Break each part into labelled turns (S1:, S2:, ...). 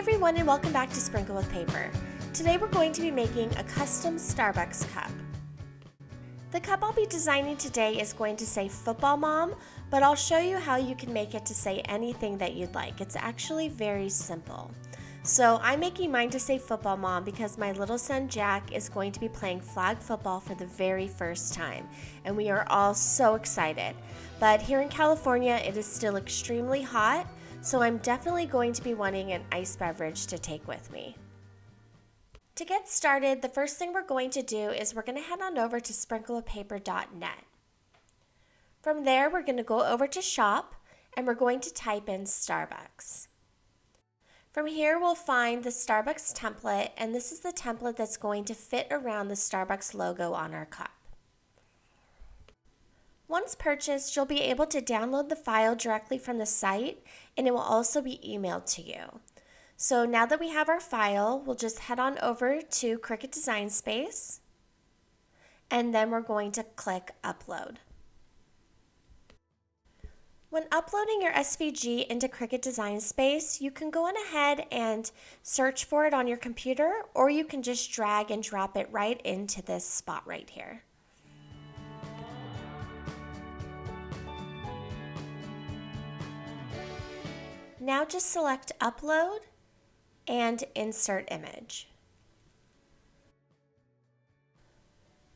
S1: everyone, and welcome back to Sprinkle with Paper. Today we're going to be making a custom Starbucks cup. The cup I'll be designing today is going to say Football Mom, but I'll show you how you can make it to say anything that you'd like. It's actually very simple. So I'm making mine to say Football Mom because my little son Jack is going to be playing flag football for the very first time, and we are all so excited. But here in California, it is still extremely hot, so I'm definitely going to be wanting an iced beverage to take with me. To get started, the first thing we're going to do is we're going to head on over to sprinkleofpaper.net. From there, we're going to go over to Shop, and we're going to type in Starbucks. From here, we'll find the Starbucks template, and this is the template that's going to fit around the Starbucks logo on our cup. Once purchased, you'll be able to download the file directly from the site, and it will also be emailed to you. So now that we have our file, we'll just head on over to Cricut Design Space, and then we're going to click Upload. When uploading your SVG into Cricut Design Space, you can go on ahead and search for it on your computer, or you can just drag and drop it right into this spot right here. Now just select Upload and Insert Image.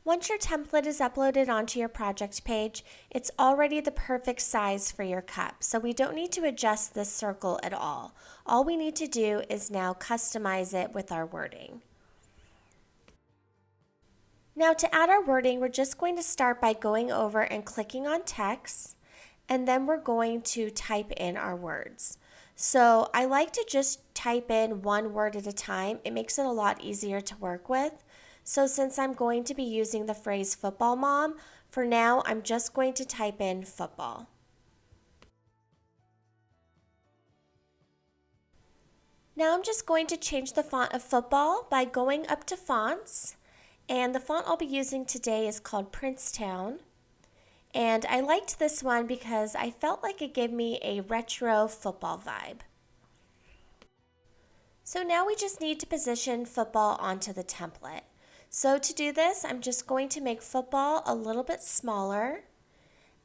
S1: Once your template is uploaded onto your project page, it's already the perfect size for your cup, so we don't need to adjust this circle at all. All we need to do is now customize it with our wording. Now to add our wording, we're just going to start by going over and clicking on text, and then we're going to type in our words. So I like to just type in one word at a time. It makes it a lot easier to work with. So since I'm going to be using the phrase Football Mom, for now I'm just going to type in football. Now I'm just going to change the font of football by going up to fonts, and the font I'll be using today is called Princetown. And I liked this one because I felt like it gave me a retro football vibe. So now we just need to position football onto the template. So to do this, I'm just going to make football a little bit smaller,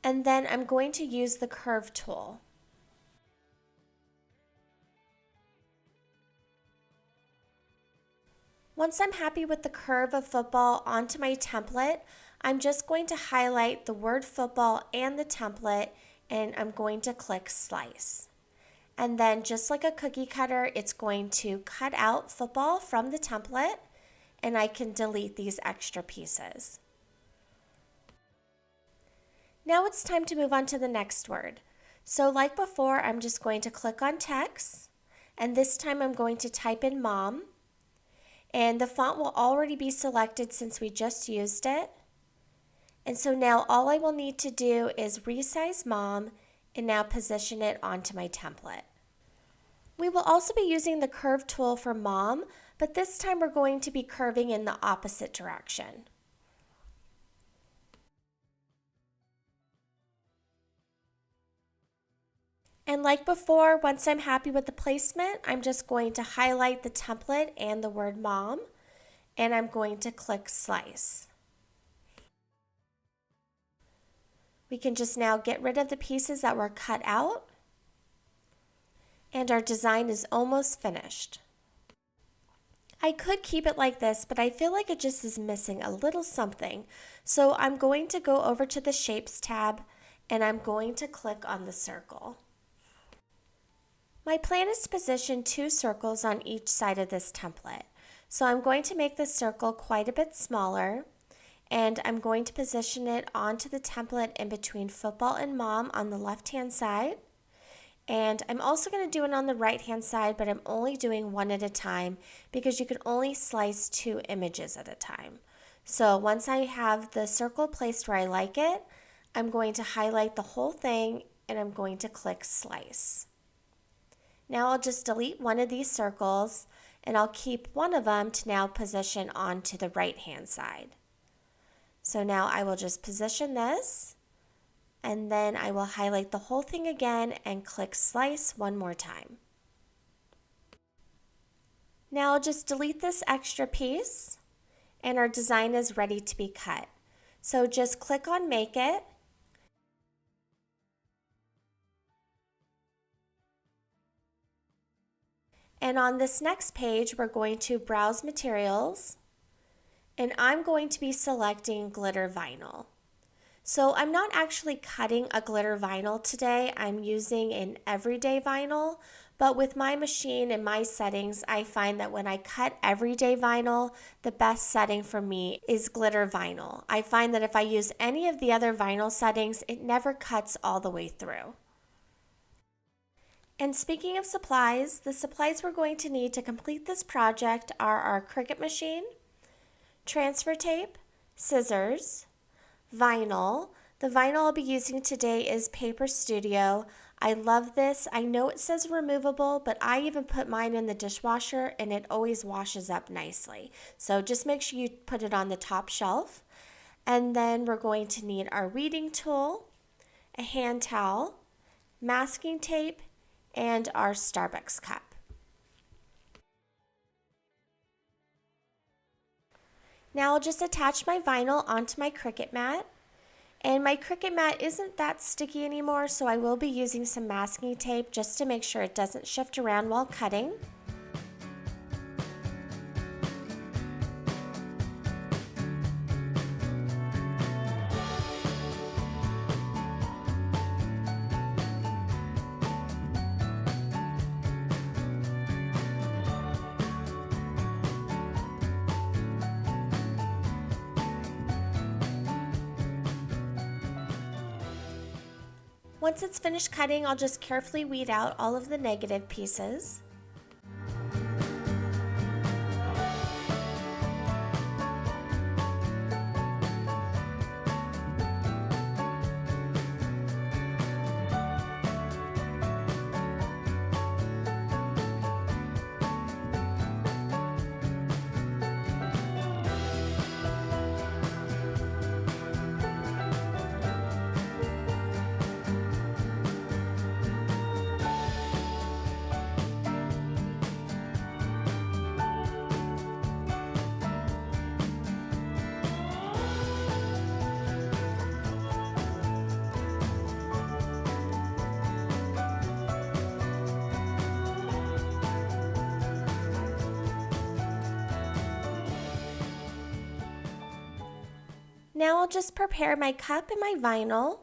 S1: and then I'm going to use the curve tool. Once I'm happy with the curve of football onto my template, I'm just going to highlight the word football and the template, and I'm going to click Slice. And then just like a cookie cutter, it's going to cut out football from the template, and I can delete these extra pieces. Now it's time to move on to the next word. So like before, I'm just going to click on text, and this time I'm going to type in Mom, and the font will already be selected since we just used it. And so now all I will need to do is resize Mom and now position it onto my template. We will also be using the curve tool for Mom, but this time we're going to be curving in the opposite direction. And like before, once I'm happy with the placement, I'm just going to highlight the template and the word Mom, and I'm going to click Slice. We can just now get rid of the pieces that were cut out, and our design is almost finished. I could keep it like this, but I feel like it just is missing a little something. So I'm going to go over to the Shapes tab, and I'm going to click on the circle. My plan is to position 2 circles on each side of this template. So I'm going to make this circle quite a bit smaller, and I'm going to position it onto the template in between football and Mom on the left-hand side. And I'm also going to do it on the right-hand side, but I'm only doing one at a time because you can only slice 2 images at a time. So once I have the circle placed where I like it, I'm going to highlight the whole thing, and I'm going to click Slice. Now I'll just delete one of these circles, and I'll keep one of them to now position onto the right-hand side. So now I will just position this, and then I will highlight the whole thing again and click Slice one more time. Now I'll just delete this extra piece and our design is ready to be cut. So just click on Make It. And on this next page, we're going to browse materials, and I'm going to be selecting glitter vinyl. So I'm not actually cutting a glitter vinyl today. I'm using an everyday vinyl, but with my machine and my settings, I find that when I cut everyday vinyl, the best setting for me is glitter vinyl. I find that if I use any of the other vinyl settings, it never cuts all the way through. And speaking of supplies, the supplies we're going to need to complete this project are our Cricut machine, transfer tape, scissors, vinyl. The vinyl I'll be using today is Paper Studio. I love this. I know it says removable, but I even put mine in the dishwasher and it always washes up nicely. So just make sure you put it on the top shelf. And then we're going to need our weeding tool, a hand towel, masking tape, and our Starbucks cup. Now I'll just attach my vinyl onto my Cricut mat. And my Cricut mat isn't that sticky anymore, so I will be using some masking tape just to make sure it doesn't shift around while cutting. Once it's finished cutting, I'll just carefully weed out all of the negative pieces. Now I'll just prepare my cup and my vinyl.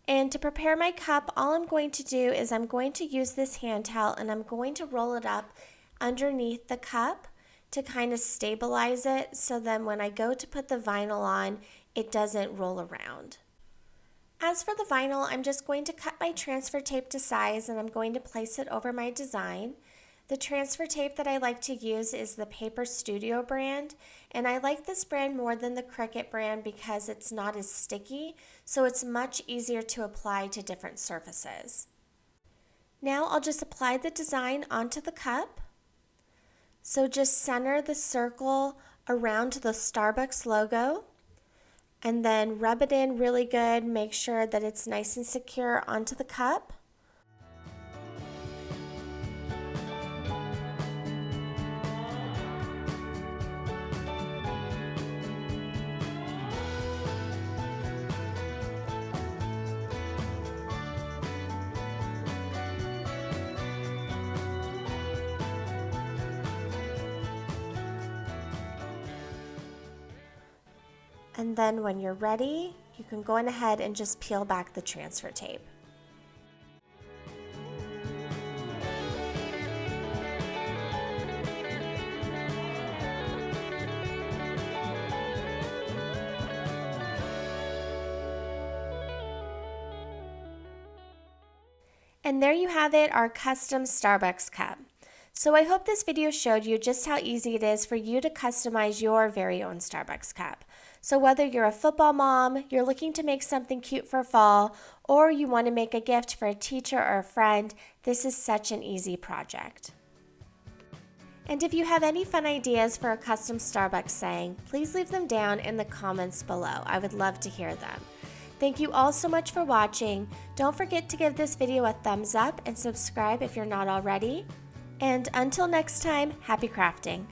S1: And to prepare my cup, all I'm going to do is I'm going to use this hand towel and I'm going to roll it up underneath the cup to kind of stabilize it so then when I go to put the vinyl on, it doesn't roll around. As for the vinyl, I'm just going to cut my transfer tape to size and I'm going to place it over my design. The transfer tape that I like to use is the Paper Studio brand, and I like this brand more than the Cricut brand because it's not as sticky, so it's much easier to apply to different surfaces. Now I'll just apply the design onto the cup. So just center the circle around the Starbucks logo, and then rub it in really good. Make sure that it's nice and secure onto the cup. And then when you're ready, you can go ahead and just peel back the transfer tape. And there you have it, our custom Starbucks cup. So I hope this video showed you just how easy it is for you to customize your very own Starbucks cup. So whether you're a football mom, you're looking to make something cute for fall, or you want to make a gift for a teacher or a friend, this is such an easy project. And if you have any fun ideas for a custom Starbucks saying, please leave them down in the comments below. I would love to hear them. Thank you all so much for watching. Don't forget to give this video a thumbs up and subscribe if you're not already. And until next time, happy crafting!